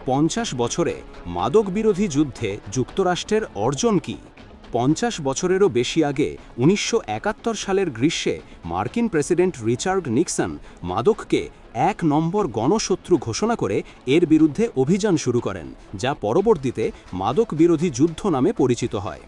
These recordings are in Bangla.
50 বছরে মাদক বিরোধী যুদ্ধে যুক্তরাষ্ট্রের অর্জন কি? 50 বছরেরও বেশি আগে 1971 সালের গ্রীষ্মে মার্কিন প্রেসিডেন্ট রিচার্ড নিক্সন মাদককে 1 নম্বর গণশত্রু ঘোষণা করে এর বিরুদ্ধে অভিযান শুরু করেন, যা পরবর্তীতে মাদক বিরোধী যুদ্ধ নামে পরিচিত হয়।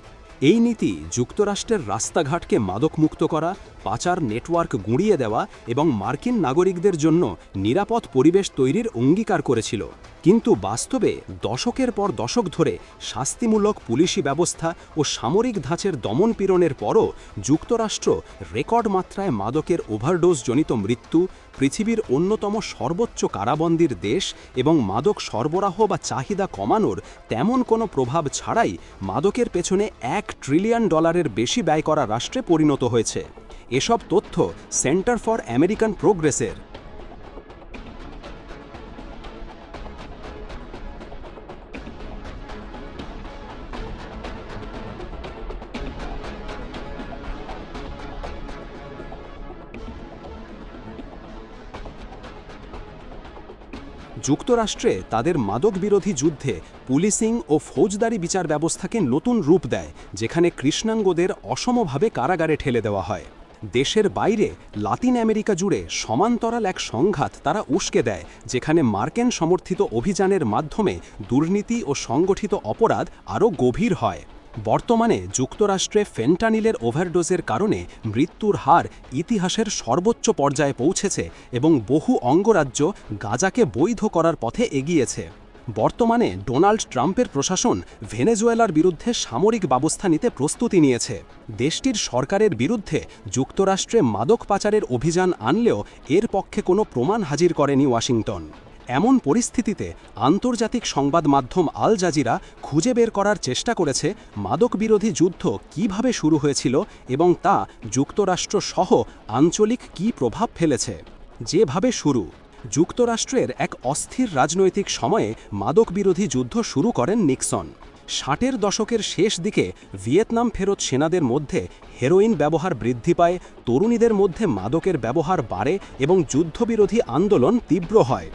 এই নীতি যুক্তরাষ্ট্রের রাস্তাঘাটকে মাদকমুক্ত করা, পাচার নেটওয়ার্ক গুঁড়িয়ে দেওয়া এবং মার্কিন নাগরিকদের জন্য নিরাপদ পরিবেশ তৈরির অঙ্গীকার করেছিল। কিন্তু বাস্তবে দশকের পর দশক ধরে শাস্তিমূলক পুলিশি ব্যবস্থা ও সামরিক ধাঁচের দমনপীড়নের পরও যুক্তরাষ্ট্র রেকর্ড মাত্রায় মাদকের ওভারডোজজনিত মৃত্যু, পৃথিবীর অন্যতম সর্বোচ্চ কারাবন্দির দেশ এবং মাদক সরবরাহ বা চাহিদা কমানোর তেমন কোনো প্রভাব ছাড়াই মাদকের পেছনে $1 ট্রিলিয়ন বেশি ব্যয় করা রাষ্ট্রে পরিণত হয়েছে। এসব তথ্য সেন্টার ফর আমেরিকান প্রোগ্রেসের। যুক্তরাষ্ট্রে তাদের মাদক বিরোধী যুদ্ধে পুলিশিং ও ফৌজদারি বিচার ব্যবস্থাকে নতুন রূপ দেয়, যেখানে কৃষ্ণাঙ্গদের অসমভাবে কারাগারে ঠেলে দেওয়া হয়। দেশের বাইরে লাতিন আমেরিকা জুড়ে সমান্তরাল এক সংঘাত তারা উস্কে দেয়, যেখানে মার্কিন সমর্থিত অভিযানের মাধ্যমে দুর্নীতি ও সংগঠিত অপরাধ আরও গভীর হয়। বর্তমানে যুক্তরাষ্ট্রে ফেন্টানিলের ওভারডোজের কারণে মৃত্যুর হার ইতিহাসের সর্বোচ্চ পর্যায়ে পৌঁছেছে এবং বহু অঙ্গরাজ্য গাঁজাকে বৈধ করার পথে এগিয়েছে। বর্তমানে ডোনাল্ড ট্রাম্পের প্রশাসন ভেনেজুয়েলার বিরুদ্ধে সামরিক ব্যবস্থা নিতে প্রস্তুতি নিয়েছে। দেশটির সরকারের বিরুদ্ধে যুক্তরাষ্ট্রে মাদক পাচারের অভিযান আনলেও এর পক্ষে কোনো প্রমাণ হাজির করেনি ওয়াশিংটন। এমন পরিস্থিতিতে আন্তর্জাতিক সংবাদ মাধ্যম আল জাজিরা খুঁজে বের করার চেষ্টা করেছে মাদক বিরোধী যুদ্ধ কিভাবে শুরু হয়েছিল এবং তা যুক্তরাষ্ট্র সহ আঞ্চলিক কী প্রভাব ফেলেছে। যেভাবে শুরু, যুক্তরাষ্ট্রের এক অস্থির রাজনৈতিক সময়ে মাদক বিরোধী যুদ্ধ শুরু করেন নিক্সন। 60-এর দশকের শেষ দিকে ভিয়েতনাম ফেরত সেনাদের মধ্যে হেরোইন ব্যবহার বৃদ্ধি পায়, তরুণীদের মধ্যে মাদকের ব্যবহার বাড়ে এবং যুদ্ধবিরোধী আন্দোলন তীব্র হয়।